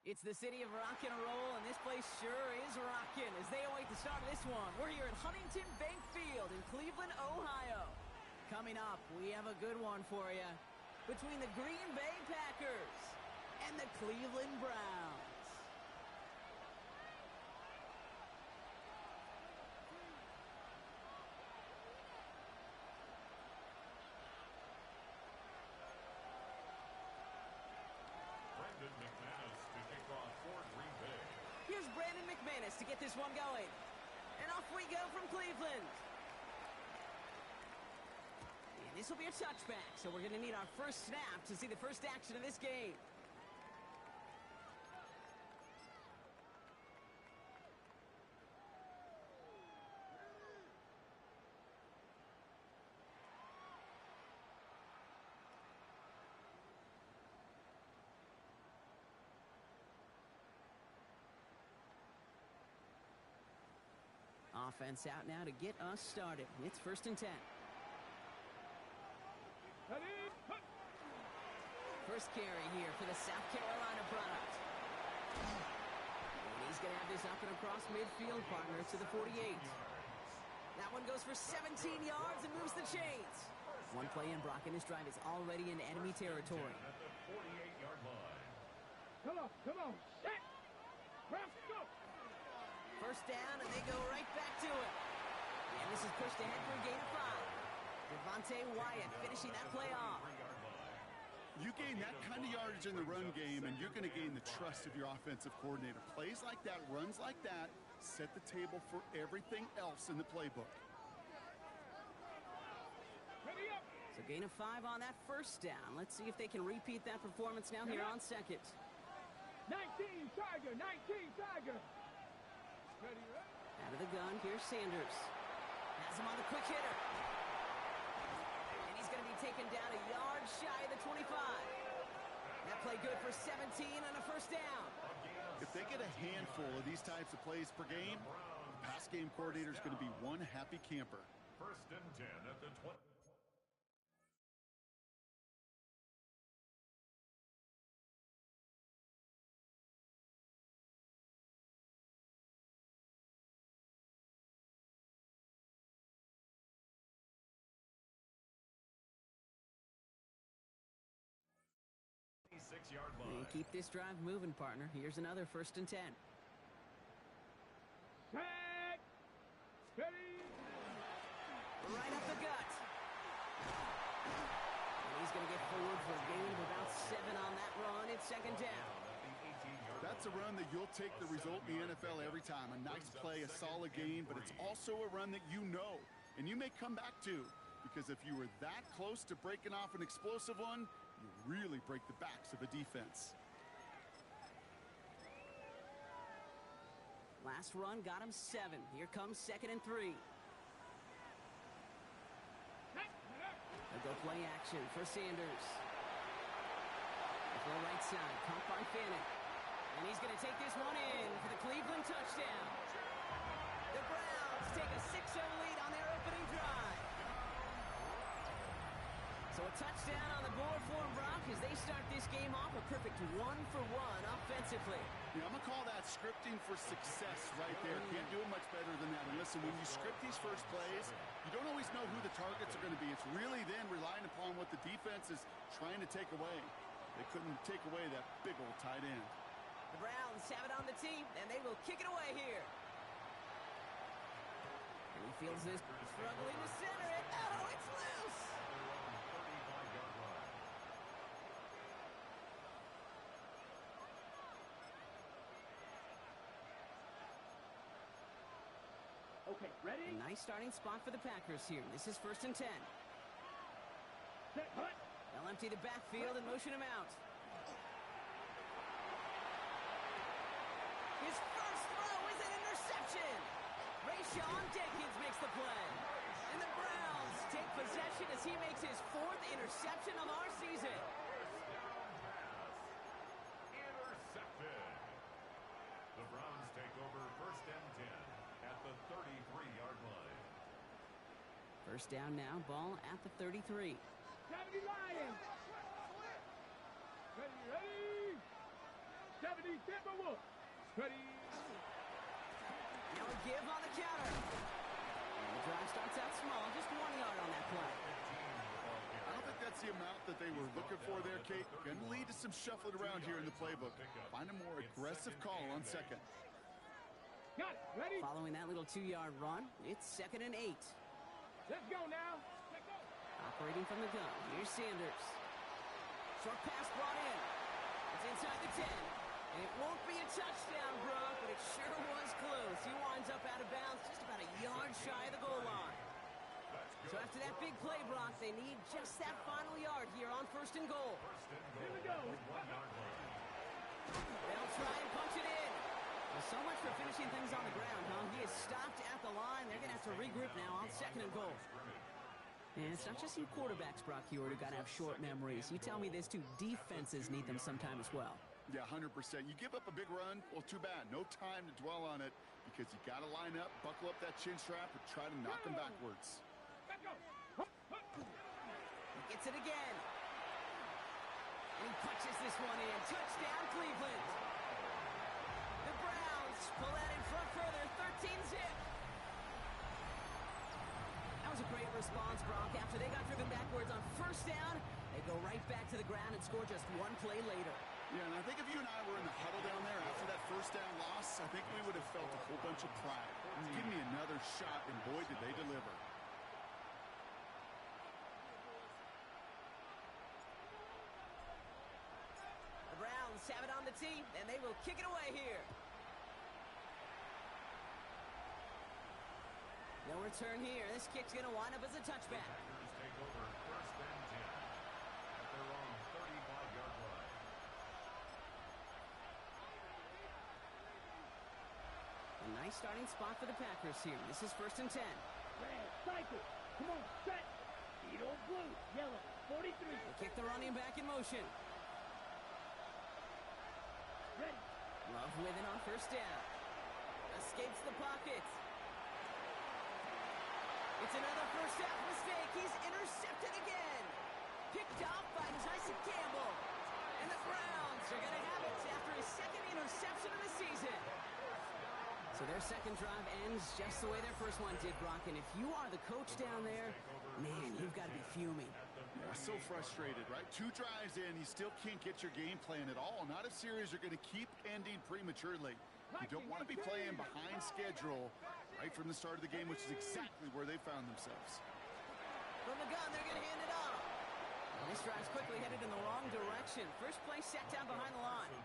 It's the city of rock and roll, and this place sure is rocking as they await the start of this one. We're here at Huntington Bank Field in Cleveland, Ohio. Coming up, we have a good one for you. Between the Green Bay Packers and the Cleveland Browns. Here's Brandon McManus to get this one going. And off we go from Cleveland. And this will be a touchback, so we're going to need our first snap to see the first action of this game. Offense out now to get us started. It's 1st and 10. First carry here for the South Carolina product. And he's going to have this up and across midfield, partner, to the 48. That one goes for 17 yards and moves the chains. One play in, Brock, and this drive is already in enemy territory. At the 48-yard line. Come on, set. Press, go. First down, and they go right back to it. And this is pushed ahead for a gain of 5. Devontae Wyatt finishing that play off. You gain that kind of yardage in the run game, and you're going to gain the trust of your offensive coordinator. Plays like that, runs like that, set the table for everything else in the playbook. Ready up. So gain of 5 on that first down. Let's see if they can repeat that performance now here on second. 19 Tiger, 19 Tiger. Ready, ready. Out of the gun, here's Sanders. Has him on the quick hitter. And he's going to be taken down a yard shy of the 25. That play good for 17 on a first down. If they get a handful of these types of plays per game, the pass game coordinator is going to be one happy camper. 1st and 10 at the 20. Yard line. And keep this drive moving, partner. Here's another 1st and 10. Set. Ready. Right up the gut. And he's going to get forward for a gain of about 7 on that run. It's 2nd down. That's a run that you'll take the result in the NFL every time. A nice play, a solid gain, but it's also a run that you know, and you may come back to, because if you were that close to breaking off an explosive one, you really break the backs of a defense. Last run got him 7. Here comes 2nd and 3. A go play action for Sanders. The right side, caught by Fannin. And he's going to take this one in for the Cleveland touchdown. The Browns take a 6-0 lead on their opening drive. So a touchdown on the board for them, Brock, as they start this game off a perfect 1-for-1 offensively. Yeah, I'm going to call that scripting for success right there. Can't do it much better than that. And listen, when you script these first plays, you don't always know who the targets are going to be. It's really then relying upon what the defense is trying to take away. They couldn't take away that big old tight end. The Browns have it on the team, and they will kick it away here. And he feels this, struggling to center it. Oh, it's loose! Okay, ready? A nice starting spot for the Packers here. This is 1st and 10. Set, hut. They'll empty the backfield and motion him out. His first throw is an interception. Rayshawn Jenkins makes the play. And the Browns take possession as he makes his 4th interception of our season. Intercepted. The Browns take over 1st and 10 at the 33-yard line. First down now, ball at the 33. 70 Lions. Ready, ready. 70 Timberwolves. Ready. Now a give on the counter. And the drive starts out small, just 1 yard on that play. I don't think that's the amount that they were looking for there, Kate. Going to lead to some shuffling around here in the playbook. Find a more aggressive call on second. Got it. Ready? Following that little 2-yard run, it's 2nd and 8. Let's go now. Let's go. Operating from the gun, here's Sanders. Short pass brought in. It's inside the 10. And it won't be a touchdown, Brock, but it sure was close. He winds up out of bounds just about a yard shy of the goal line. So after that big play, Brock, they need just that final yard here on 1st and goal. Here we go. They'll try and punch it in. Well, so much for finishing things on the ground, huh? He is stopped at the line. They're going to have to regroup now on 2nd and goal. And it's not just you quarterbacks, Brock Hewitt, who got to have short memories. You tell me this too, defenses need them sometime as well. Yeah, 100%. You give up a big run, well, too bad. No time to dwell on it because you got to line up, buckle up that chin strap, and try to knock them backwards. Let's go. He gets it again. And he punches this one in. Touchdown, Cleveland. The Browns pull that in front further, 13-zip. That was a great response, Brock. After they got driven backwards on 1st down, they go right back to the ground and score just 1 play later. Yeah, and I think if you and I were in the huddle down there after that 1st down loss, I think we would have felt a whole bunch of pride. Give me another shot, and boy, did they deliver. The Browns have it on the tee, and they will kick it away here. No return here. This kick's going to wind up as a touchback. Packers take over 1st and 10 at their own 35-yard line. A nice starting spot for the Packers here. This is 1st and 10. Red, cycle. Come on, set. Beetle, blue, yellow, 43. They kick the running back in motion. Ready. Love with it on 1st down. Escapes the pocket. It's another 1st half mistake. He's intercepted again. Picked off by Tyson Campbell. And the Browns are going to have it after his 2nd interception of the season. So their 2nd drive ends just the way their 1st one did, Brock. And if you are the coach down there, man, you've got to be fuming. Yeah, so frustrated, right? 2 drives in, you still can't get your game plan at all. Not a series you're going to keep ending prematurely. You don't want to be playing behind schedule right from the start of the game, which is exactly where they found themselves. From the gun, they're going to hand it off. And this drive's quickly headed in the wrong direction. First play set down behind the line.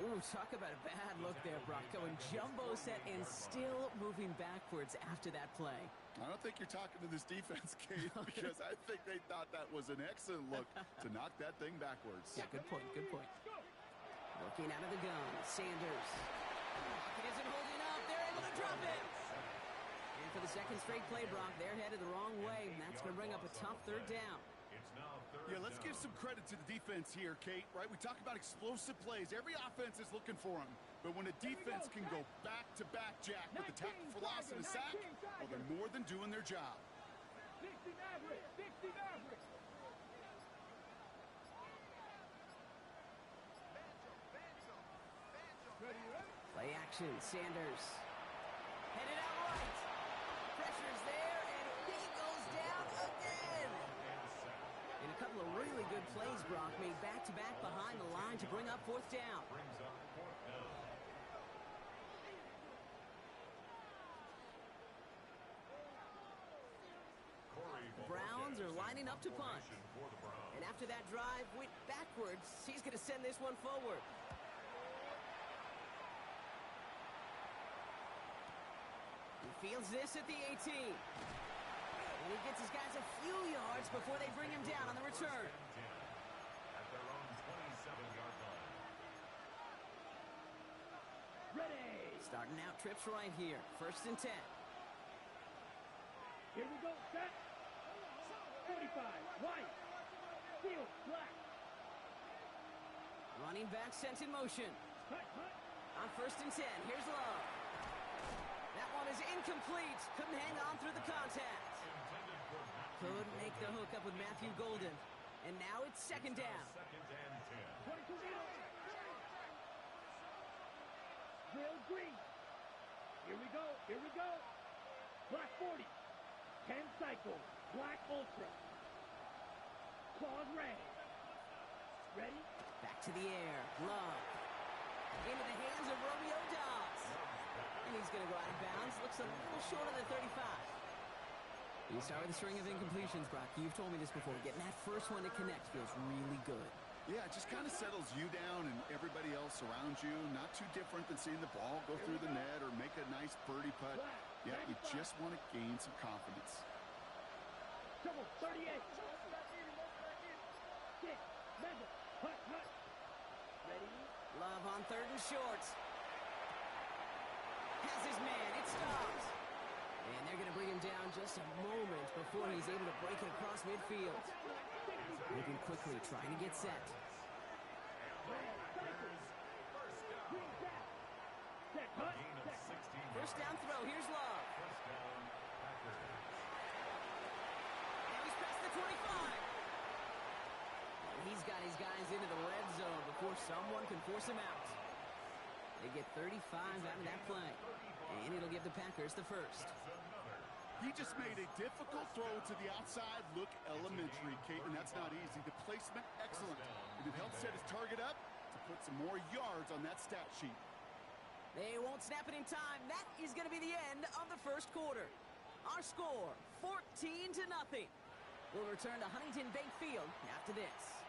Ooh, talk about a bad look there, Brock. Going jumbo set and still moving backwards after that play. I don't think you're talking to this defense, Kate, because I think they thought that was an excellent look to knock that thing backwards. Yeah, good point, good point. Looking out of the gun, Sanders. Pocket isn't holding up. They're able to drop it. And for the 2nd straight play, Brock, they're headed the wrong way, and that's going to bring up a tough 3rd down. Yeah, let's give some credit to the defense here, Kate, right? We talk about explosive plays. Every offense is looking for them. But when a defense can go back-to-back, Jack, with a tackle for loss and a sack, well, they're more than doing their job. 60 Maverick, 60 Maverick. Ready, ready. Play action, Sanders. Headed out right. Pressure's there, and he goes down again. And a couple of really good plays, Brock, made back-to-back behind the line to bring up 4th down. The Browns are lining up to punt. And after that drive went backwards, he's going to send this one forward. He fields this at the 18. And he gets his guys a few yards before they bring him down on the return. At their own 27-yard line. Ready. Starting out trips right here. 1st and 10. Here we go, set. 45, white. Field, black. Running back sent in motion. Hut, hut. On 1st and 10, here's Love. That one is incomplete. Couldn't hang on through the contact. Couldn't make the hook up with Matthew Golden. And now it's 2nd down. 2nd and 10. 22 meters. drill green. Here we go, here we go. Black 40. 10 cycle, black ultra. Claws red. Ready? Back to the air. Love. Into the hands of Romeo Dobbs. And he's going to go out of bounds. Looks a little short of the 35. You start with a string of incompletions, Brock. You've told me this before. Getting that first one to connect feels really good. Yeah, it just kind of settles you down and everybody else around you. Not too different than seeing the ball go through the net or make a nice birdie putt. Yeah, you just want to gain some confidence. Double 38. Six. Mega. Hut, hut. Ready? Love on third and short. Has his man. It stops. And they're going to bring him down just a moment before he's able to break it across midfield. Moving quickly, trying to get set. First down throw. Here's Love. Now he's past the 25. And he's got his guys into the red zone before someone can force him out. They get 35 out of that play. And it'll give the Packers the first. He just made a difficult throw to the outside. Look elementary, Kate, and that's not easy. The placement, excellent. And it helped set his target up to put some more yards on that stat sheet. They won't snap it in time. That is going to be the end of the first quarter. Our score, 14-0. We'll return to Huntington Bank Field after this.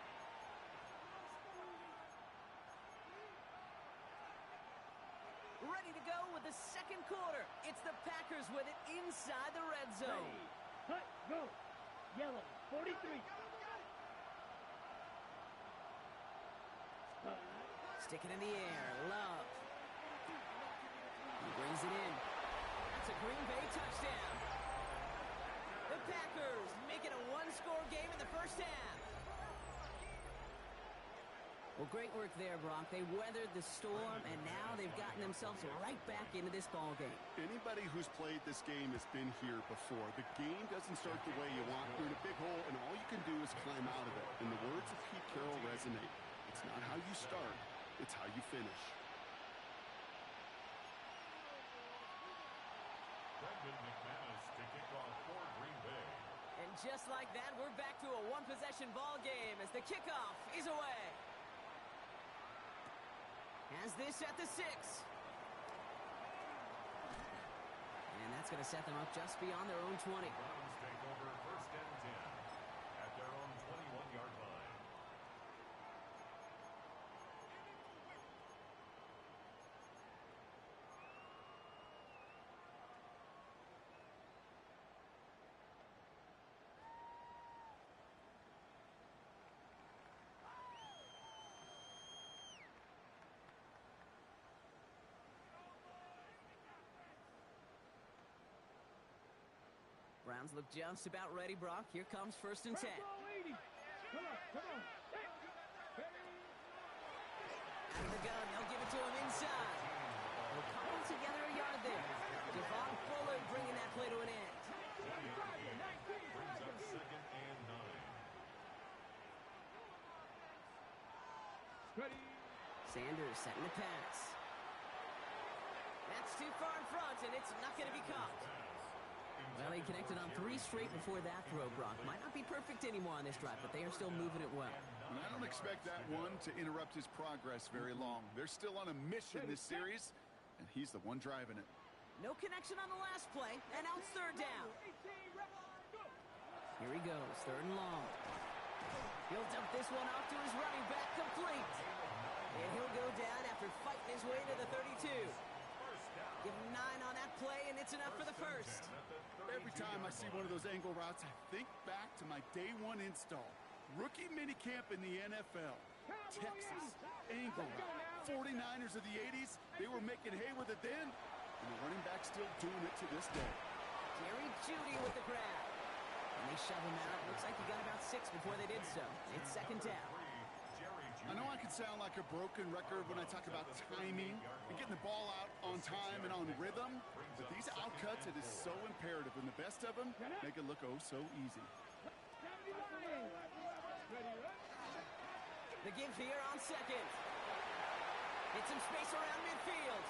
Ready to go with the second quarter. It's the Packers with it inside the red zone. Ready. Hut, go. Yellow, 43. Stick it in the air. Love. He brings it in. That's a Green Bay touchdown. The Packers make it a one-score game in the first half. Well, great work there, Brock. They weathered the storm, and now they've gotten themselves right back into this ball game. Anybody who's played this game has been here before. The game doesn't start the way you want. You're in a big hole, and all you can do is climb out of it. And the words of Pete Carroll resonate. It's not how you start, it's how you finish. Brendan McManus to kick off for Green Bay. And just like that, we're back to a one-possession ball game as the kickoff is away. Has this at the 6. And that's going to set them up just beyond their own 20. Browns take over first and 10 at their own 21-yard line. Browns look just about ready, Brock. Here comes first and 10. Come on, come on. Out of the gun, they'll give it to him inside. We'll cobble together a yard there. Devon Fuller bringing that play to an end. Brings up second and 9. Ready. Sanders setting the pass. That's too far in front, and it's not going to be caught. Well, he connected on 3 straight before that throw, Brock. Might not be perfect anymore on this drive, but they are still moving it well. And I don't expect that one to interrupt his progress very long. They're still on a mission this series, and he's the one driving it. No connection on the last play, and now it's third down. Here he goes, third and long. He'll dump this one off to his running back, complete. And he'll go down after fighting his way to the 32. Give him 9 on that play, and it's enough for the first. Every time I see one of those angle routes, I think back to my day one install. Rookie minicamp in the NFL. Texas, angle route. 49ers of the 80s, they were making hay with it then, and the running back's still doing it to this day. Jerry Jeudy with the grab. And they shove him out. Looks like he got about 6 before they did so. It's second down. I know I can sound like a broken record when I talk about timing and getting the ball out on time and on rhythm, but these outcuts, it is so imperative, and the best of them make it look oh so easy. The give here on second. It's some space around midfield.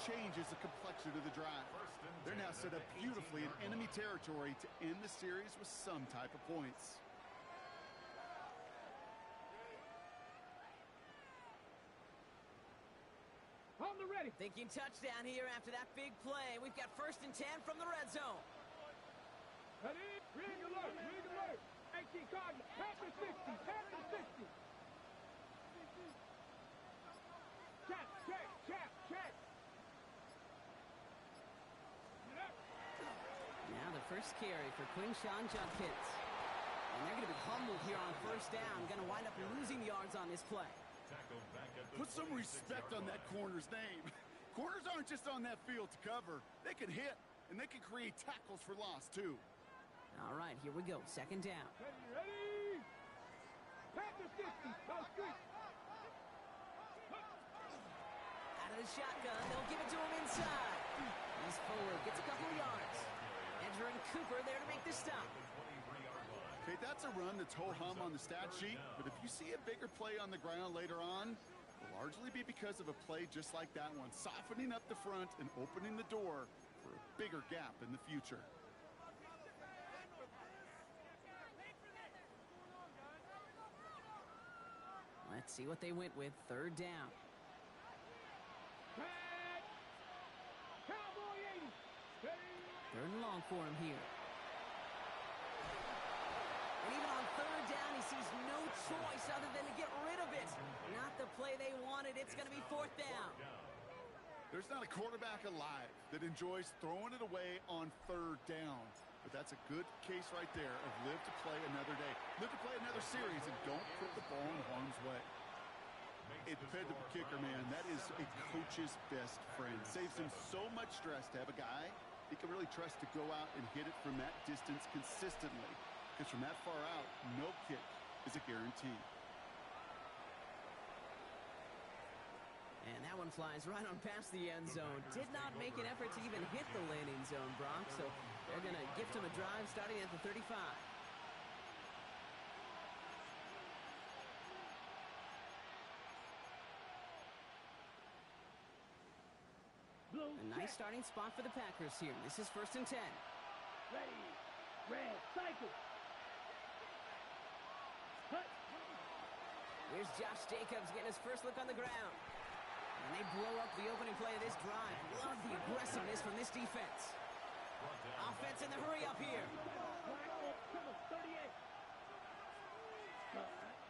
changes the complexion of the drive. They're now set up beautifully in enemy territory to end the series with some type of points. On the ready. Thinking touchdown here after that big play. We've got 1st and 10 from the red zone. Ready? Ring alert. Ring alert. 18 Cardinals. Packers 60. Packers 60. Check. Check. Check. Check. Now the first carry for Quinshawn Judkins. And they're going to be humbled here on 1st down. Going to wind up losing yards on this play. Put some respect on that corner's name. Corners aren't just on that field to cover. They can hit, and they can create tackles for loss, too. All right, here we go. 2nd down. Ready? Packers 60. Go street. Out of the shotgun. They'll give it to him inside. He's forward. Gets a couple of yards. Edger and Cooper there to make the stop. Okay, that's a run that's ho-hum on the stat sheet, but if you see a bigger play on the ground later on, it'll largely be because of a play just like that one, softening up the front and opening the door for a bigger gap in the future. Let's see what they went with. 3rd down. Cowboy 80. Ready? 3rd and long for him here. And even on 3rd down, he sees no choice other than to get rid of it. Not the play they wanted. It's going to be 4th down. There's not a quarterback alive that enjoys throwing it away on 3rd down. But that's a good case right there of live to play another day. Live to play another series and don't put the ball in harm's way. A dependable kicker, man, that is a coach's best friend. Saves him so much stress to have a guy he can really trust to go out and hit it from that distance consistently. Because from that far out, no kick is a guarantee. And that one flies right on past the end zone. Did not make an effort to even hit the landing zone, Brock. So they're going to gift him a drive starting at the 35. A nice starting spot for the Packers here. This is 1st and 10. Ready. Red. Cycle. Hut. Here's Josh Jacobs getting his first look on the ground. And they blow up the opening play of this drive. Love the aggressiveness from this defense. Offense in the hurry up here.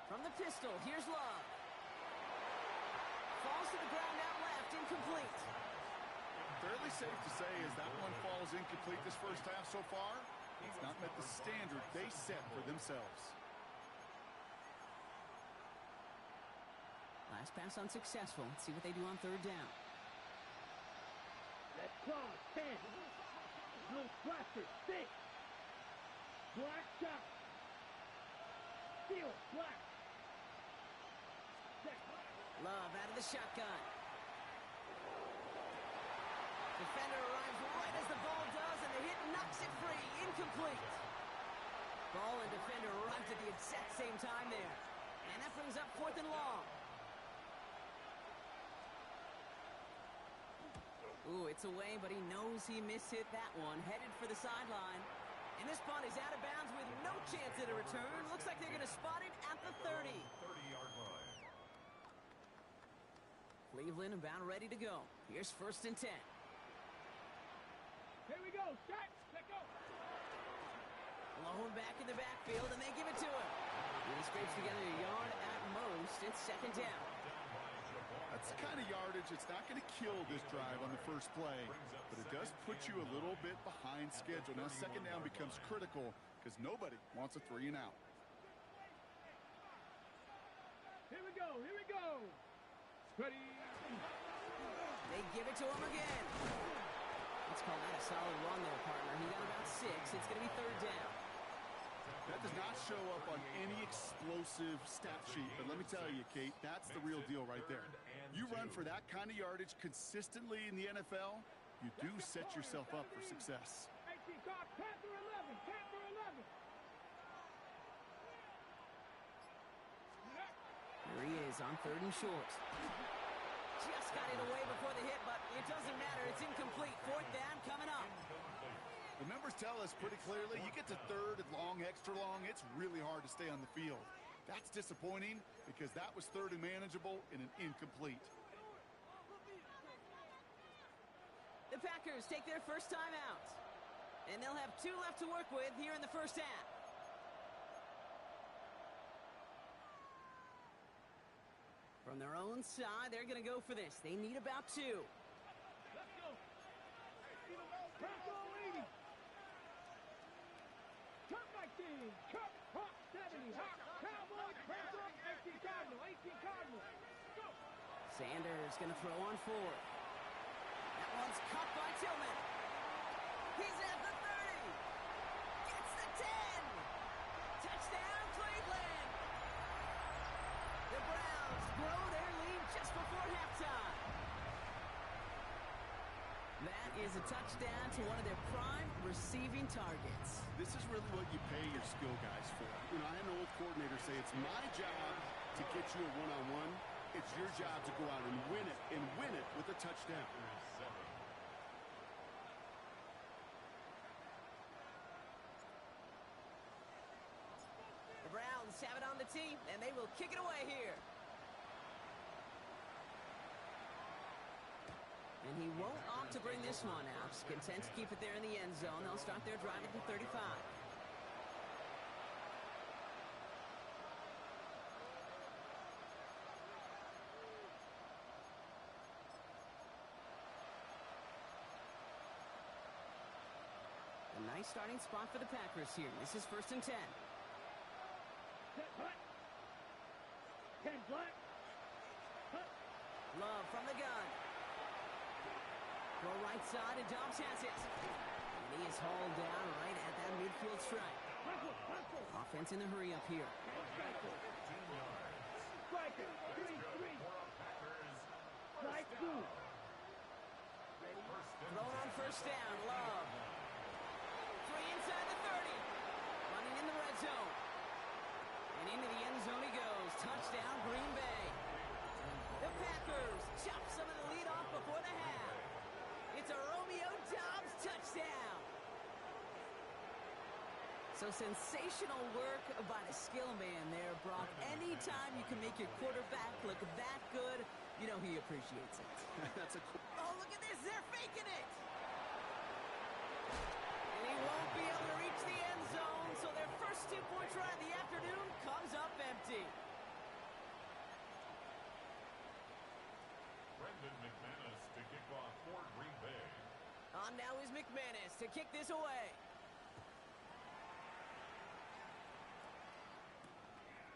From the pistol, here's Love. Falls to the ground out left, incomplete. Fairly safe to say as that one falls incomplete this first half so far, it's not met the standard they set for themselves. Last pass unsuccessful. Let's see what they do on 3rd down. Let's cross. 10. No blaster. 6. Black shot. Steal. Black. Love out of the shotgun. Defender arrives right as the ball does, and the hit knocks it free. Incomplete. Ball and defender arrived at the exact same time there. And that brings up 4th and long. Ooh, it's away, but he knows he mishit that one. Headed for the sideline. And this punt is out of bounds with no chance at a return. Looks like they're going to spot it at the 30. 30-yard line. Cleveland about ready to go. Here's 1st and 10. Here we go. Shot. Let go. Lone back in the backfield, and they give it to him. And he scrapes together a yard at most. It's 2nd down. That's the kind of yardage it's not going to kill this drive on the first play, but it does put you a little bit behind schedule. Now 2nd down becomes critical because nobody wants a 3 and out. Here we go. Here we go. Ready. They give it to him again. Let's call that a solid run there, partner. He got about 6. It's going to be 3rd down. That does not show up on any explosive stat sheet, but let me tell you, Kate, that's the real deal right there. You run for that kind of yardage consistently in the NFL, you do set yourself up for success. Panther 11. Panther 11. There he is on 3rd and short. Just got it away before the hit, but it doesn't matter. It's incomplete. Fourth down coming up. The numbers tell us pretty clearly, you get to third and long, extra long, it's really hard to stay on the field. That's disappointing because that was third and manageable in an incomplete. The Packers take their first time out. And they'll have 2 left to work with here in the first half. From their own side, they're going to go for this. They need about 2. Let's go. Bronco 80. Cut my team. Cut. Hot 70. Hot. Cowboy. Press up. 18 Cardinal. 18 Cardinal. Go. Sanders going to throw on 4. That one's caught by Tillman. He's at the 30. Gets the 10. Touchdown, Cleveland. The Browns grow their lead just before halftime. That is a touchdown to one of their prime receiving targets. This is really what you pay your skill guys for. You know, I had an old coordinator say it's my job to get you a one-on-one. It's your job to go out and win it with a touchdown. The Browns have it on the tee, and they will kick it away here. And he won't opt to bring this one out. Content to keep it there in the end zone. They'll start their drive at the 35. A nice starting spot for the Packers here. This is 1st and 10. Set hut. 10 black. Hut. Love from the gun. Go right side, and Dobbs has it. And he is hauled down right at that midfield stripe. Offense in the hurry up here. Striker. 3-3. Strike 2. Thrown on first down. Love. 3 inside the 30. Running in the red zone. And into the end zone he goes. Touchdown, Green Bay. The Packers chop some of the lead off before the half. It's a Romeo Dobbs touchdown. So sensational work by the skill man there, Brock. Anytime you can make your quarterback look that good, you know he appreciates it. That's a cool. Oh, look at this. They're faking it. And he won't be able to reach the end zone, so their first 2-point try of the afternoon comes up empty. Brendan McManus to kick off for Green Bay. On now is McManus to kick this away.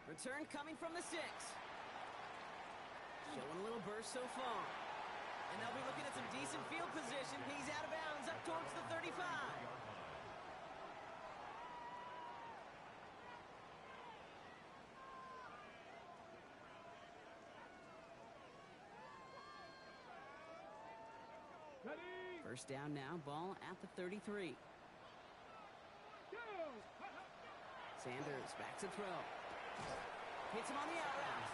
Return coming from the 6. Showing a little burst so far. And they'll be looking at some decent field position. He's out of bounds up towards the 35. Ready. First down now, ball at the 33. Go. Sanders back to throw. Hits him on the out route.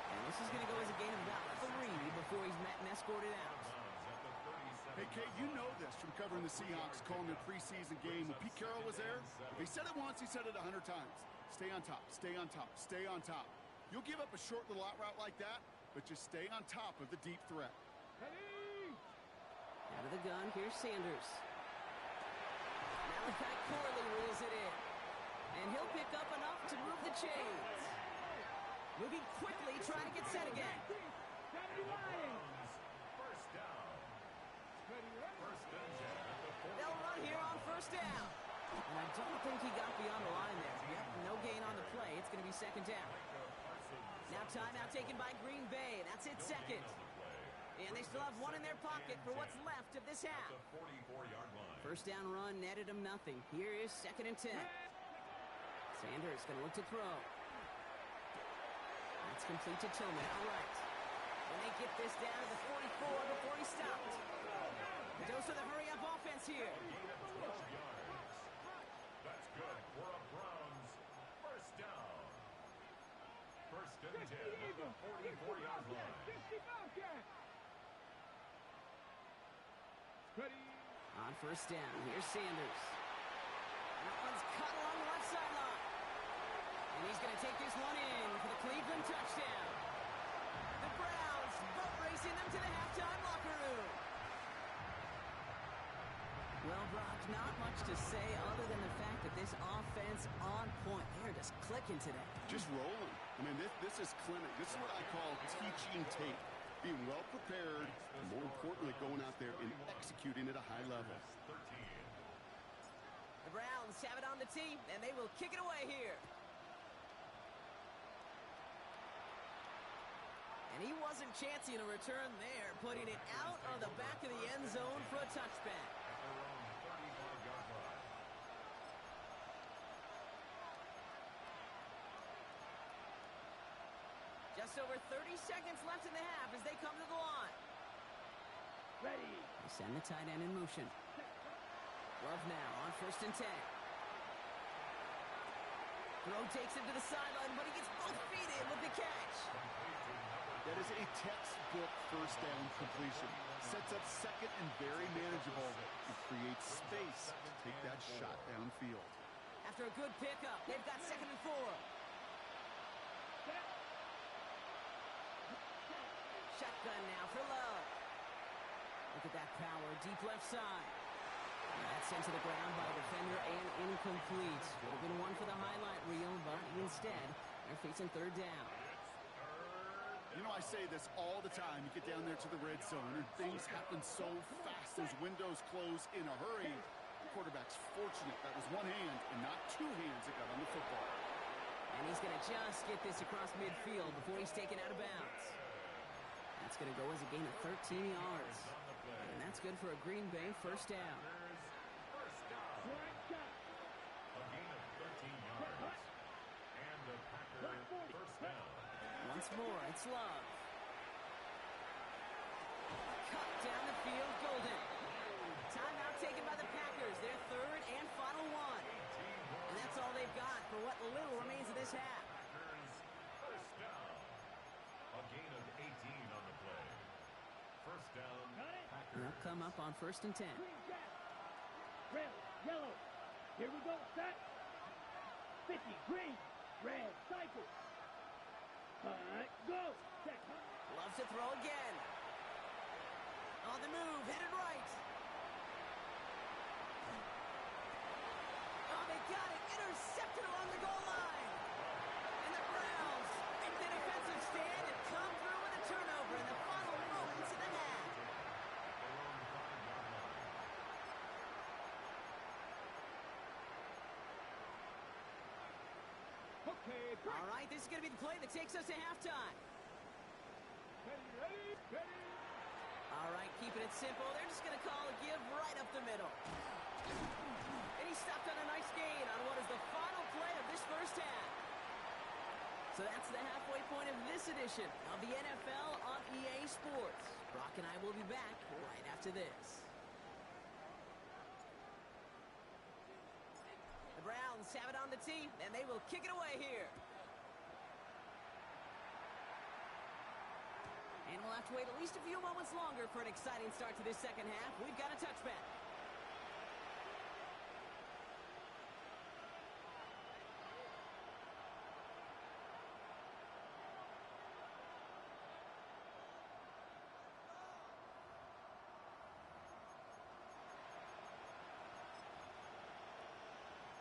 And this is going to go as a gain of about 3 before he's met and escorted out. Hey, Kate, you know this from covering the Seahawks, calling their preseason game. When Pete Carroll was there, if he said it once, he said it 100 times. Stay on top, stay on top, stay on top. You'll give up a short little out route like that, but just stay on top of the deep threat. Ready. Out of the gun, here's Sanders. Malachi Corley reels it in. And he'll pick up enough to move the chains. Moving quickly, trying to get set again. First down. First and 10 at the 40. They'll run here on first down. And I don't think he got beyond the line there. Yep, no gain on the play. It's going to be second down. Now timeout taken by Green Bay. That's it, second. And they still have one in their pocket for what's left of this half. 44-yard line. First down run netted him nothing. Here is second and 10. Sanders going to look to throw. That's complete to Tillman. All right. And they get this down to the 44 before he stopped. The dose of the hurry-up offense here. Gain of 12 yards. That's good for a Browns first down. First and and 10 at the 44-yard line. On first down, here's Sanders. That one's cut along the left sideline. And he's going to take this one in for the Cleveland touchdown. The Browns boat racing them to the halftime locker room. Well, Brock, not much to say other than the fact that this offense on point. They're just clicking today. Just rolling. I mean, this is clinic. This is what I call teaching tape. Being well prepared, and more importantly, going out there and executing at a high level. The Browns have it on the tee, and they will kick it away here. And he wasn't chancing a return there, putting it out of the back of the end zone for a touchback. Just over 30 seconds left in the half as they come to the line. Ready. They send the tight end in motion. Love now on first and 10. Throw takes him to the sideline, but he gets both feet in with the catch. That is a textbook first down completion. Sets up second and very manageable. It creates space to take that shot downfield. After a good pickup, they've got second and 4. Shotgun now for Love. Look at that power, deep left side. And that's sent to the ground by a defender and incomplete. Would have been one for the highlight reel, but instead, they're facing third down. You know, I say this all the time. You get down there to the red zone, and things happen so fast. Those windows close in a hurry. The quarterback's fortunate that was one hand and not two hands that got on the football. And he's going to just get this across midfield before he's taken out of bounds. That's going to go as a gain of 13 yards. And that's good for a Green Bay first down. A gain of 13 yards. And the Packers first down. Once more, it's Love. Cut down the field, Golden. Timeout taken by the Packers, their third and final one. And that's all they've got for what little remains of this half. First down. A gain of 18 on the play. First down, Packers. They'll come up on first and 10. Green jack. Red, yellow. Here we go, set. 50, green, red, cycle. Go. Set. Loves to throw again. On the move, headed right. Oh, they got it. Intercepted along the goal line. And the Browns make the defensive stand and come through with a turnover in the final moments of the half. Okay, All right, this is going to be the play that takes us to halftime. ready. All right, keeping it simple. They're just going to call a give right up the middle. And he stopped on a nice gain on what is the final play of this first half. So that's the halfway point of this edition of the NFL on EA Sports. Brock and I will be back right after this. The Browns have it on the tee, and they will kick it away here. And we'll have to wait at least a few moments longer for an exciting start to this second half. We've got a touchback.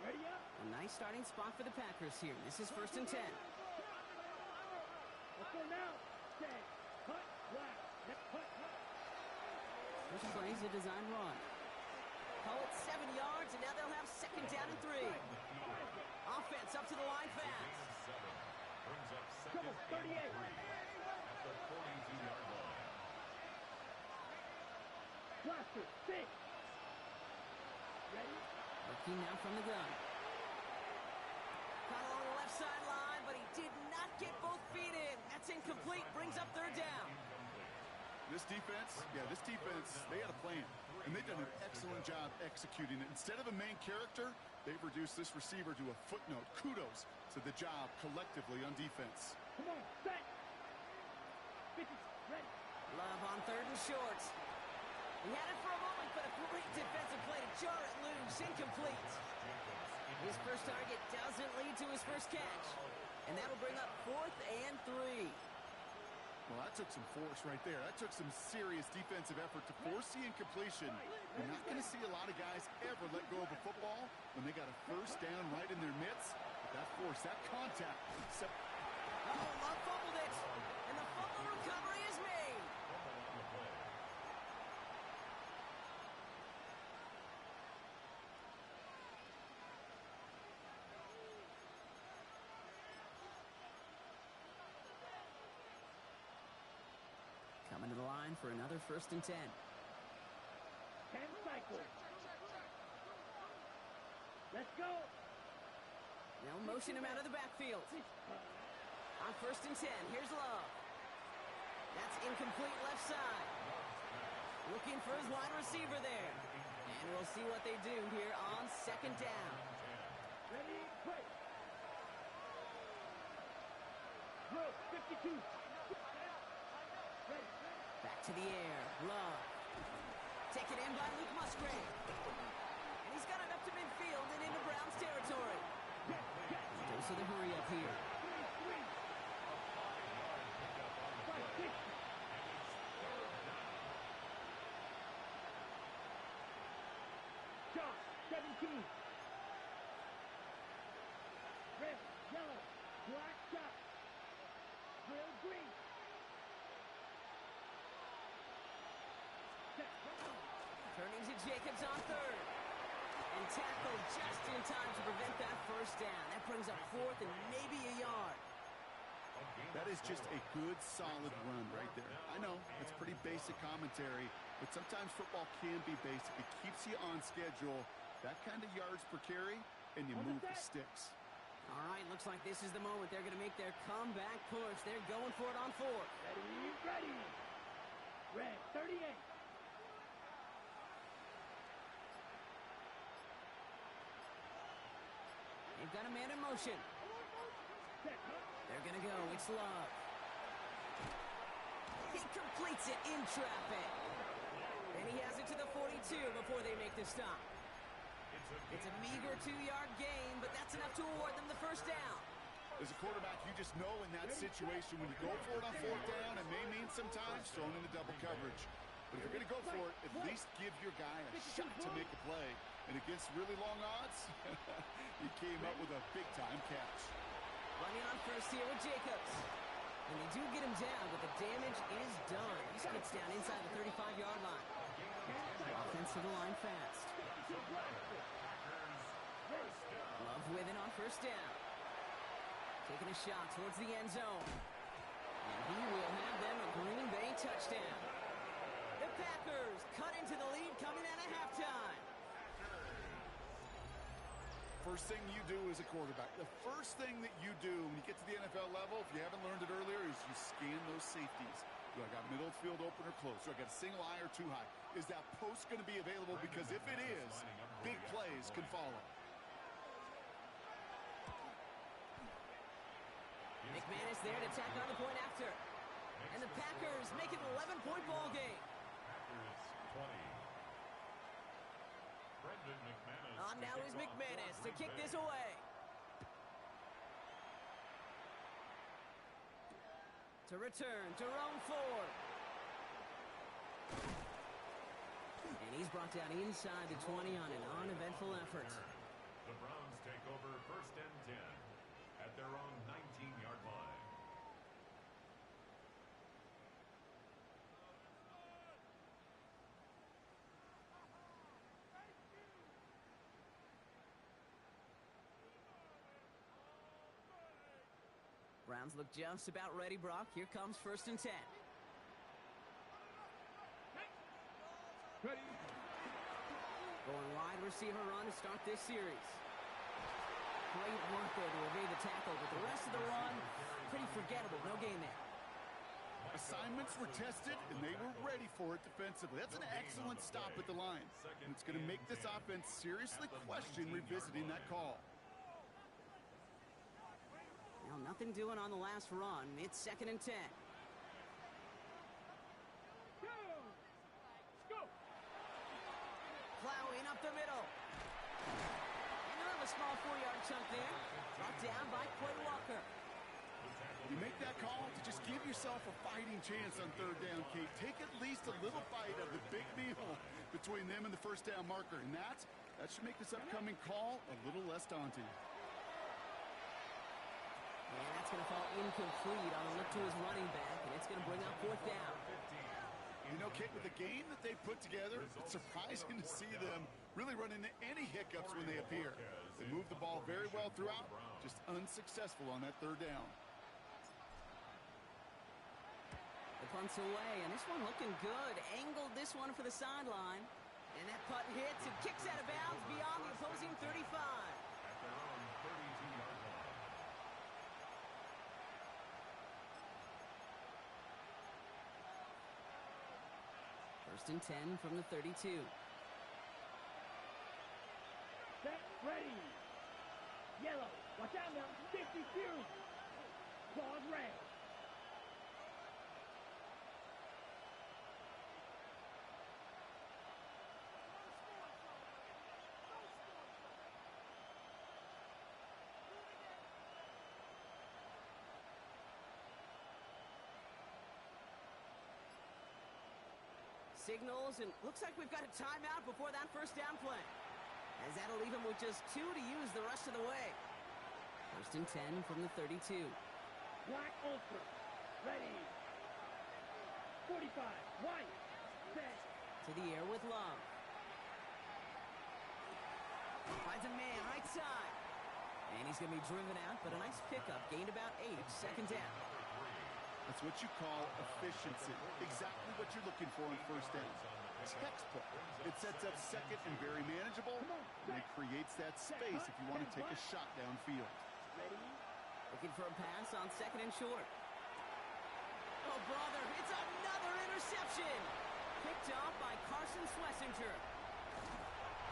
Ready up. A nice starting spot for the Packers here. This is first and 10. Let's go now. Stay. Cut. Black. Cut. First play is a design run. Call it 7 yards, and now they'll have second down and 3. Offense up to the line fast. Brings up Trouble, second 38. and 3 at the 42-yard line. Blaster. 6. Ready. Looking now from the gun. Caught along the left sideline, but he did not get both feet in. That's incomplete. Brings up third down. This defense, they had a plan. And they've done an excellent job executing it. Instead of a main character, They've reduced this receiver to a footnote. Kudos to the job collectively on defense. Come on, set. 50, ready. Love on 3rd and short. He had it for a moment, but a great defensive play to jar it loose. Incomplete. His first target doesn't lead to his first catch. And that'll bring up 4th and 3. Well, that took some force right there. That took some serious defensive effort to force the incompletion. You're not going to see a lot of guys ever let go of a football when they got a first down right in their midst. But that force, that contact. Love fumbled it. And the fumble recovery is made. Coming to the line for another 1st and 10. 10 cycles. Let's go. Now motion him out of the backfield. On 1st and 10, here's Love. That's incomplete left side. Looking for his wide receiver there. And we'll see what they do here on 2nd down. Ready, play. Throw, 52. Ready. Back to the air. Love. Taken in by Luke Musgrave. And he's got it up to midfield and into Browns territory. Dose of the hurry up here. Shot, 17. Red, yellow, black shot. Grill green. Turning to Jacobs on 3rd. And tackled just in time to prevent that first down. That brings up 4th and maybe a yard. That is just a good, solid run right there. I know, it's pretty basic commentary, but sometimes football can be basic. It keeps you on schedule, that kind of yards per carry, and you move the sticks. All right, looks like this is the moment they're going to make their comeback push. They're going for it on 4th. Ready, ready. Red, 38. They've got a man in motion. They're going to go. It's Love. He completes it in traffic. And he has it to the 42 before they make the stop. It's a meager 2-yard gain, but that's enough to award them the first down. As a quarterback, you just know in that situation when you go for it on 4th down, it may mean sometimes thrown into double coverage. But if you're going to go for it, at least give your guy a shot to make a play. And against really long odds, he came up with a big-time catch. Running on 1st here with Jacobs. And they do get him down, but the damage is done. He gets down inside the 35-yard line. Offense to the line fast. Love with it on 1st down. Taking a shot towards the end zone. And he will have them a Green Bay touchdown. The Packers cut into the lead coming out of halftime. First thing you do as a quarterback, the first thing that you do when you get to the NFL level, if you haven't learned it earlier, is you scan those safeties. Do I got middle field open or close? Do I got a single eye or too high? Is that post going to be available? Because if it is, big plays can follow. McManus there to tack on the point after. And the Packers make it an 11-point ball game. Now is McManus to kick this away. To return, Jerome Ford. And he's brought down inside the 20 on an uneventful effort. The Browns take over 1st and 10 at their own 19-yard line. Browns look just about ready, Brock. Here comes 1st and 10. Ready. Going wide receiver run to start this series. Great work there to evade the tackle, but the rest of the run, pretty forgettable. No gain there. Assignments were tested, and they were ready for it defensively. That's an excellent stop at the line. And it's going to make this offense seriously question revisiting that call. Well, nothing doing on the last run. It's 2nd and 10. Plowing up the middle. Another small 4-yard chunk there. Brought down by Quay Walker. You make that call to just give yourself a fighting chance on 3rd down, Kate. Take at least a little bite of the big meal between them and the 1st down marker. And that should make this upcoming call a little less daunting. And that's going to fall incomplete on a look to his running back, and it's going to bring up 4th down. You know, Kate, with the game that they put together, it's surprising to see them really run into any hiccups when they appear. They move the ball very well throughout, just unsuccessful on that 3rd down. The punt's away, and this one looking good. Angled this one for the sideline. And that punt hits and kicks out of bounds beyond the opposing 35. At their own 32-yard line. First and 10 from the 32. Set, ready. Yellow. Watch out now. 52. Claws red. Signals, and looks like we've got a timeout before that 1st down play. As that'll leave him with just 2 to use the rest of the way. First and 10 from the 32. Black Ultra. Ready. 45. White. Set. To the air with Love. Finds a man right side. And he's going to be driven out, but a nice pickup. Gained about 8. 2nd down. That's what you call efficiency. Exactly what you're looking for on 1st down. Textbook. It sets up 2nd and very manageable, and it creates that space if you want to take a shot downfield. Ready. Looking for a pass on 2nd and short. Oh, brother, it's another interception. Picked off by Carson Schlesinger.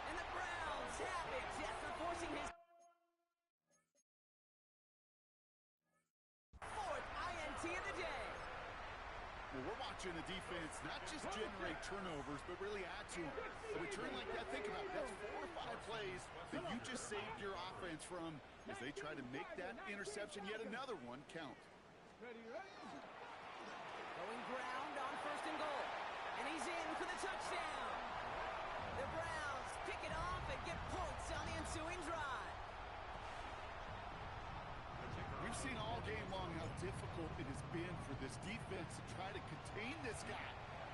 And the Browns have it after forcing his 4th INT of the day. Well, we're watching the defense not just generate turnovers, but really add to them. A return like that, think about it, that's 4 or 5 plays that you just saved your offense from as they try to make that interception, yet another one, count. Going ground on 1st and goal. And he's in for the touchdown. The Browns pick it off and get points on the ensuing drive. We've seen all game long how difficult it has been for this defense to try to contain this guy.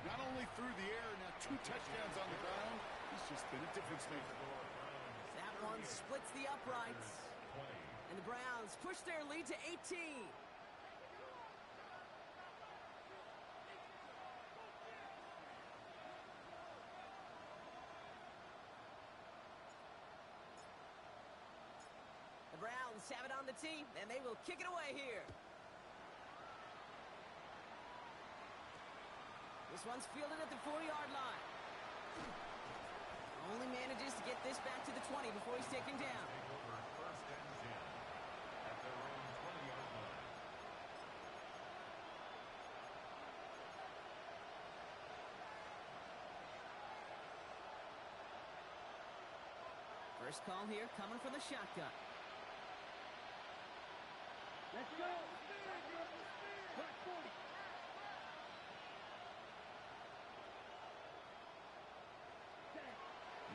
Not only through the air, now 2 touchdowns on the ground. He's just been a difference maker. That one splits the uprights. And the Browns push their lead to 18. The Browns have it on the team, and they will kick it away here. This one's fielded at the 4-yard line. Only manages to get this back to the 20 before he's taken down. First and 10 at their own 20-yard line. First call here coming from the shotgun. Let's go. Black 40.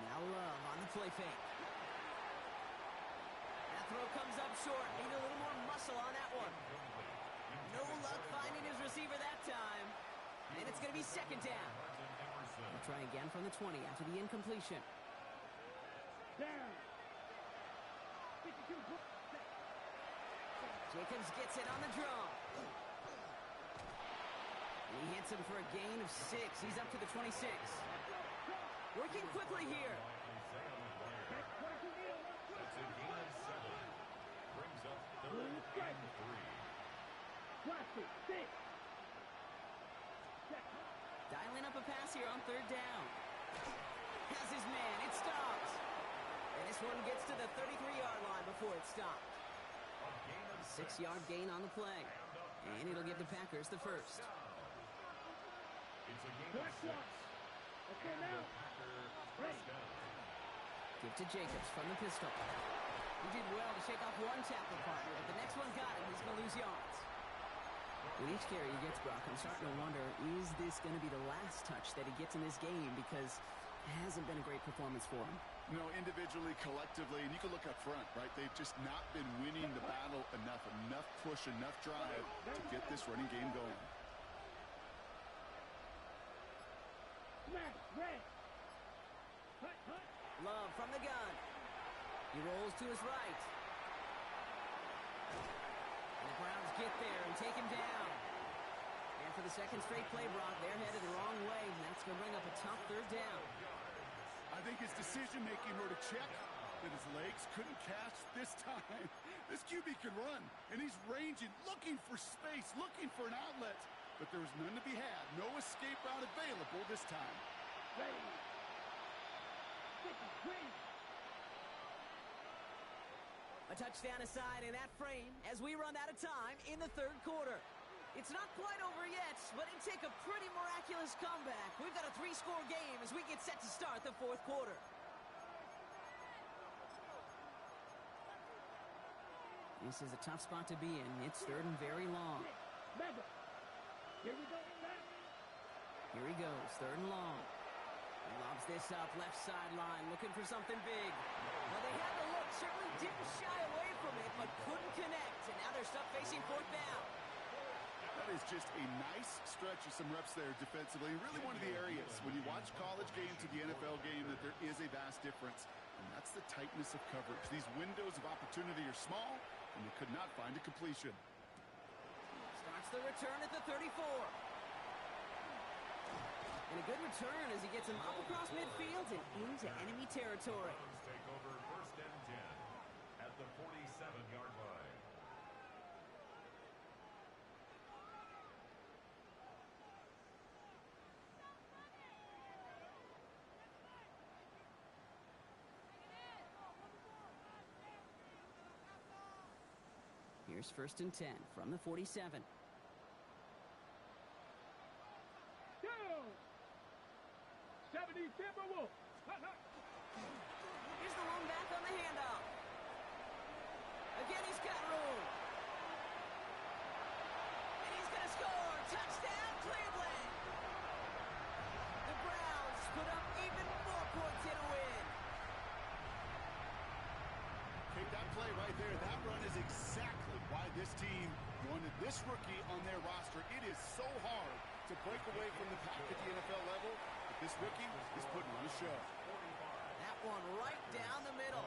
Now Love on the play fake. That throw comes up short. Need a little more muscle on that one. No luck finding his receiver that time. And it's going to be 2nd down. We'll try again from the 20 after the incompletion. Down. 52. Jacobs gets it on the draw. And he hits him for a gain of 6. He's up to the 26. Working quickly here. That's a gain of 7. Brings up 3rd and 3. Plastic 6. Dialing up a pass here on third down. Has his man. It stops. And this one gets to the 33-yard line before it stopped. 6-yard gain on the play. And it'll give the Packers the first. It's a gain of 6. Okay, now. First down. Give to Jacobs from the pistol. He did well to shake off one tackle partner, but the next one got him. He's going to lose yards. With each carry he gets, Brock, I'm starting to wonder, is this going to be the last touch that he gets in this game? Because it hasn't been a great performance for him. No, individually, collectively, and you can look up front, right? They've just not been winning the battle enough push, enough drive to get this running game going. Smash, red. Hut, hut. Love from the gun. He rolls to his right. And the Browns get there and take him down. And for the second straight play, Brock, they're headed the wrong way, and that's going to bring up a tough third down. I think his decision-making were to check that his legs couldn't catch this time. This QB can run, and he's ranging, looking for space, looking for an outlet. But there was none to be had. No escape route available this time. Ready. Green. A touchdown aside in that frame as we run out of time in the third quarter. It's not quite over yet, but it'd take a pretty miraculous comeback. We've got a 3-score game as we get set to start the fourth quarter. This is a tough spot to be in. It's third and very long. Mega. Here we go. Here he goes, third and long. He lobs this up, left sideline, looking for something big. Well, they had the look, certainly didn't shy away from it, but couldn't connect. And now they're stuck facing fourth down. That is just a nice stretch of some reps there defensively. Really one of the areas when you watch college game to the NFL game that there is a vast difference. And that's the tightness of coverage. These windows of opportunity are small, and they could not find a completion. Starts the return at the 34. And a good return as he gets him up across midfield and into enemy territory. Browns take over first and 10 at the 47-yard line. Here's first and 10 from the 47. Down. 70 Timberwolves. Here's the lone back on the handoff. Again, he's got room. And he's going to score. Touchdown, Cleveland. The Browns put up even more points in a win. Take that play right there. That run is exactly why this team wanted this rookie on their roster. It is so hard to break away from the pack at the NFL level, but this rookie is putting on a show. That one right down the middle.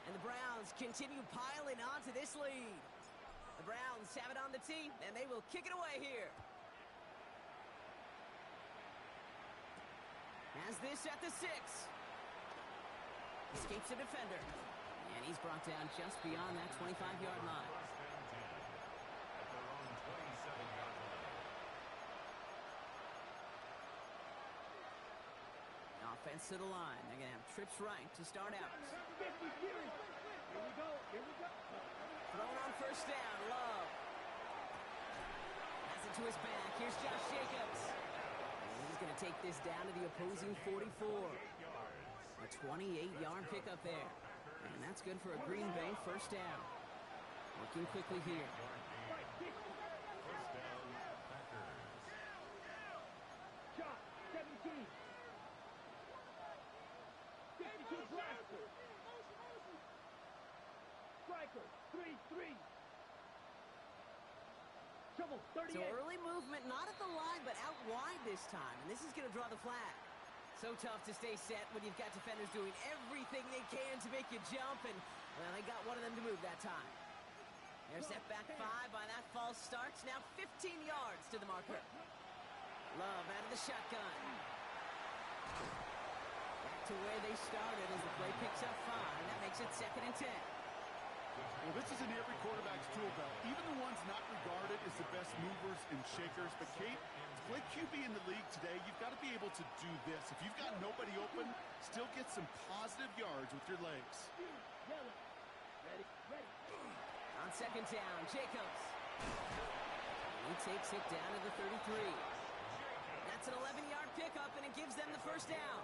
And the Browns continue piling onto this lead. The Browns have it on the tee, and they will kick it away here. Has this at the 6. Escapes the defender. And he's brought down just beyond that 25-yard line. First and 10 at their own 27-yard line. Offense to the line. They're going to have trips right to start out. 50 series. Here we go. Here we go. Thrown on first down. Love. Has it to his back. Here's Josh Jacobs. And he's going to take this down to the opposing 44. A 28-yard pickup there. And that's good for a Green Bay first down. Working quickly here. First down, Packers. Shot. 17. 52 blaster. Striker. 3-3. Trouble. 38. So early movement, not at the line, but out wide this time. And this is going to draw the flag. So tough to stay set when you've got defenders doing everything they can to make you jump, and well, they got one of them to move that time. They're set back 5 by that false start. Now 15 yards to the marker. Love out of the shotgun. Back to where they started as the play picks up 5. That makes it second and 10. Well, this is in every quarterback's tool belt. Even the ones not regarded as the best movers and shakers. But, Kate, it's play QB in the league today, you've got to be able to do this. If you've got nobody open, still get some positive yards with your legs. Yellow. Ready, ready. On second down, Jacobs. He takes it down to the 33. That's an 11-yard pickup, and it gives them the first down.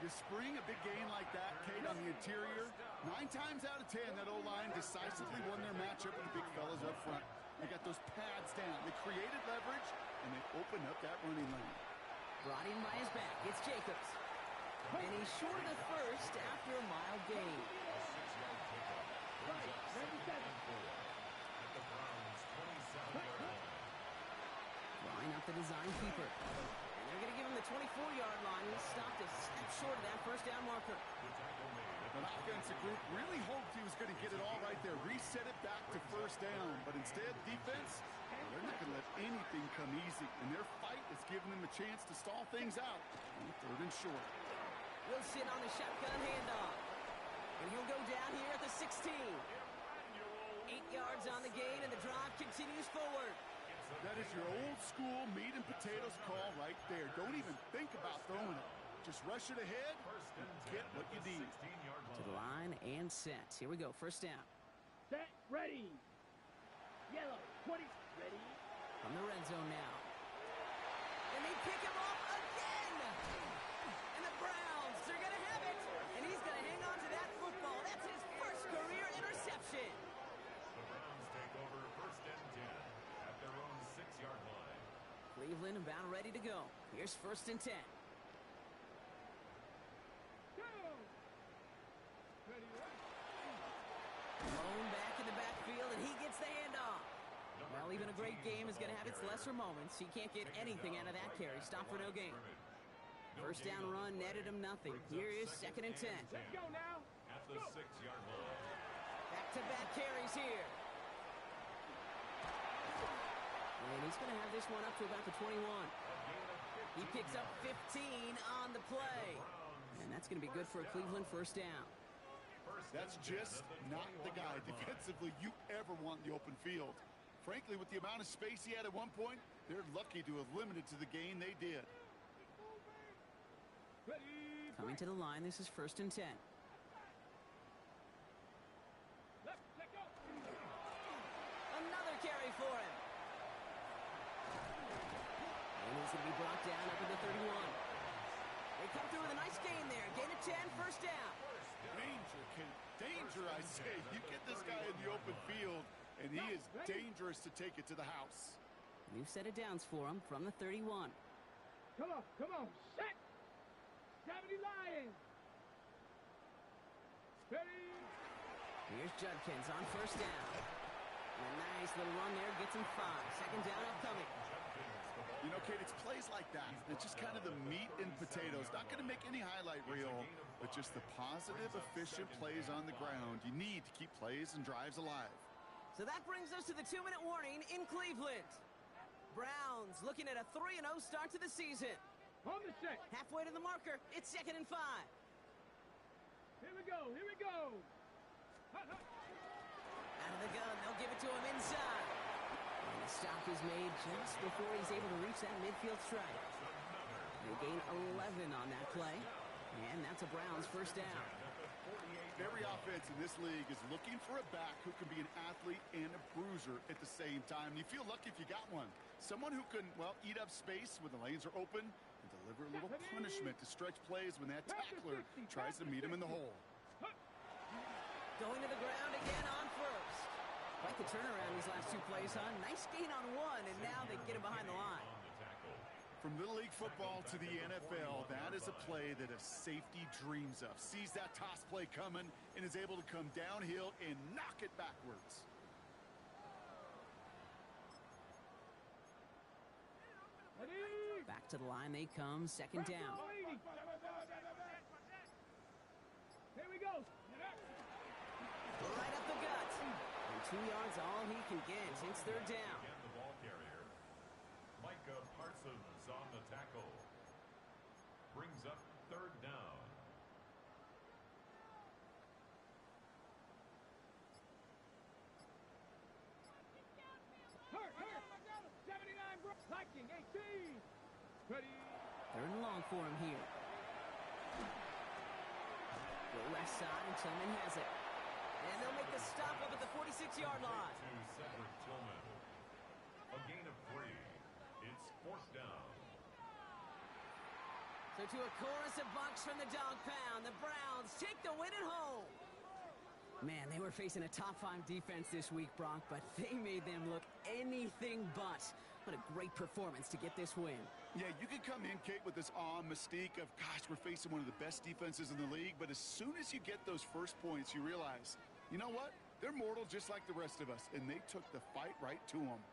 You spring a big gain like that, Kate, on the interior. 9 times out of 10, that O-line decisively won their matchup with the big fellas up front. They got those pads down. They created leverage, and they opened up that running lane. Brought in by his back. It's Jacobs. And he's short of the first after a mild gain. Right, 97. Line up the design keeper. And they're going to give him the 24-yard line. He stopped a step short of that first down marker. The offensive group really hoped he was going to get it all right there, reset it back to first down. But instead, defense, they're not going to let anything come easy. And their fight is giving them a chance to stall things out on third and short. Wilson on the shotgun handoff. And he'll go down here at the 16. 8 yards on the gain, and the drive continues forward. That is your old school meat and potatoes call right there. Don't even think about throwing it. Just rush it ahead and get what you need. To the line and set. Here we go. First down. Set, ready. Yellow, 20, ready. From the red zone now. And they pick him off again. And the Browns are going to have it. And he's going to hang on to that football. That's his first career interception. The Browns take over first and 10 at their own 6-yard line. Cleveland about ready to go. Here's first and 10. Thrown back in the backfield, and he gets the handoff. Well, even a great game is going to have its lesser moments. He can't get anything out of that carry. Stop for no gain. First down run netted him nothing. Here is second and 10. Let's go now. At the 6-yard line. Back-to-back carries here. And he's going to have this one up to about the 21. He picks up 15 on the play. And that's going to be good for a Cleveland first down. That's just not the guy defensively you ever want in the open field. Frankly, with the amount of space he had at one point, they're lucky to have limited to the gain they did. Coming to the line, this is first and 10. Another carry for him. And he's going to be brought down up to the 31. They come through with a nice gain there. Gain of 10, first down. Danger, Kate. Danger, I say. You get this guy in the open field, and he is dangerous to take it to the house. New set of downs for him from the 31. Come on, set. 70 Lions. Ready. Here's Judkins on first down. And a nice little run there gets him 5. Second down upcoming. You know, Kate, it's plays like that. It's just kind of the meat and potatoes. Not going to make any highlight reel, but just the positive, efficient plays on the ground. You need to keep plays and drives alive. So that brings us to the 2-minute warning in Cleveland. Browns looking at a 3-0 start to the season. On the set. Halfway to the marker. It's second and 5. Here we go. Out of the gun. They'll give it to him inside. And the stop is made just before he's able to reach that midfield strike. They gain 11 on that play. And that's a Browns first down. Every offense in this league is looking for a back who can be an athlete and a bruiser at the same time. You feel lucky if you got one. Someone who can, well, eat up space when the lanes are open and deliver a little punishment to stretch plays when that tackler tries to meet him in the hole. Going to the ground again on first. Quite the turnaround these last 2 plays, huh? Nice gain on 1, and now they get him behind the line. From Little League football to the NFL, that is a play that a safety dreams of. Sees that toss play coming and is able to come downhill and knock it backwards. Back to the line they come, second down. Here we go. Right up the gut. And 2 yards all he can get. It's third down. Again, the ball carrier. Micah Parsons on the tackle. Brings up third down. Hurt. 79, bro. Viking, 18. Ready. Third and long for him here. Go left side, and Tillman has it. And they'll make the stop up at the 46-yard line. To Cedric Tillman. A gain of 3. It's 4th down. So to a chorus of bucks from the dog pound, the Browns take the win at home. Man, they were facing a top-5 defense this week, Brock, but they made them look anything but. What a great performance to get this win. Yeah, you can come in, Kate, with this awe and mystique of, gosh, we're facing one of the best defenses in the league, but as soon as you get those first points, you realize, you know what? They're mortal just like the rest of us, and they took the fight right to them.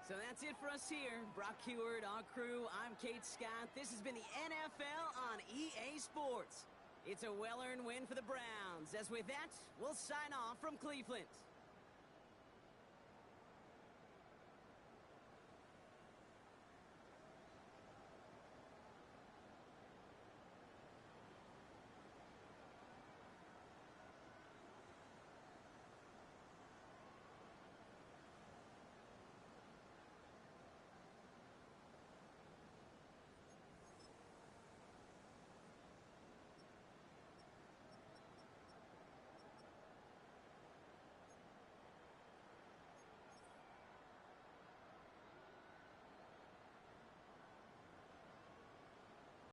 So that's it for us here. Brock Heward, our crew, I'm Kate Scott. This has been the NFL on EA Sports. It's a well-earned win for the Browns. As with that, we'll sign off from Cleveland.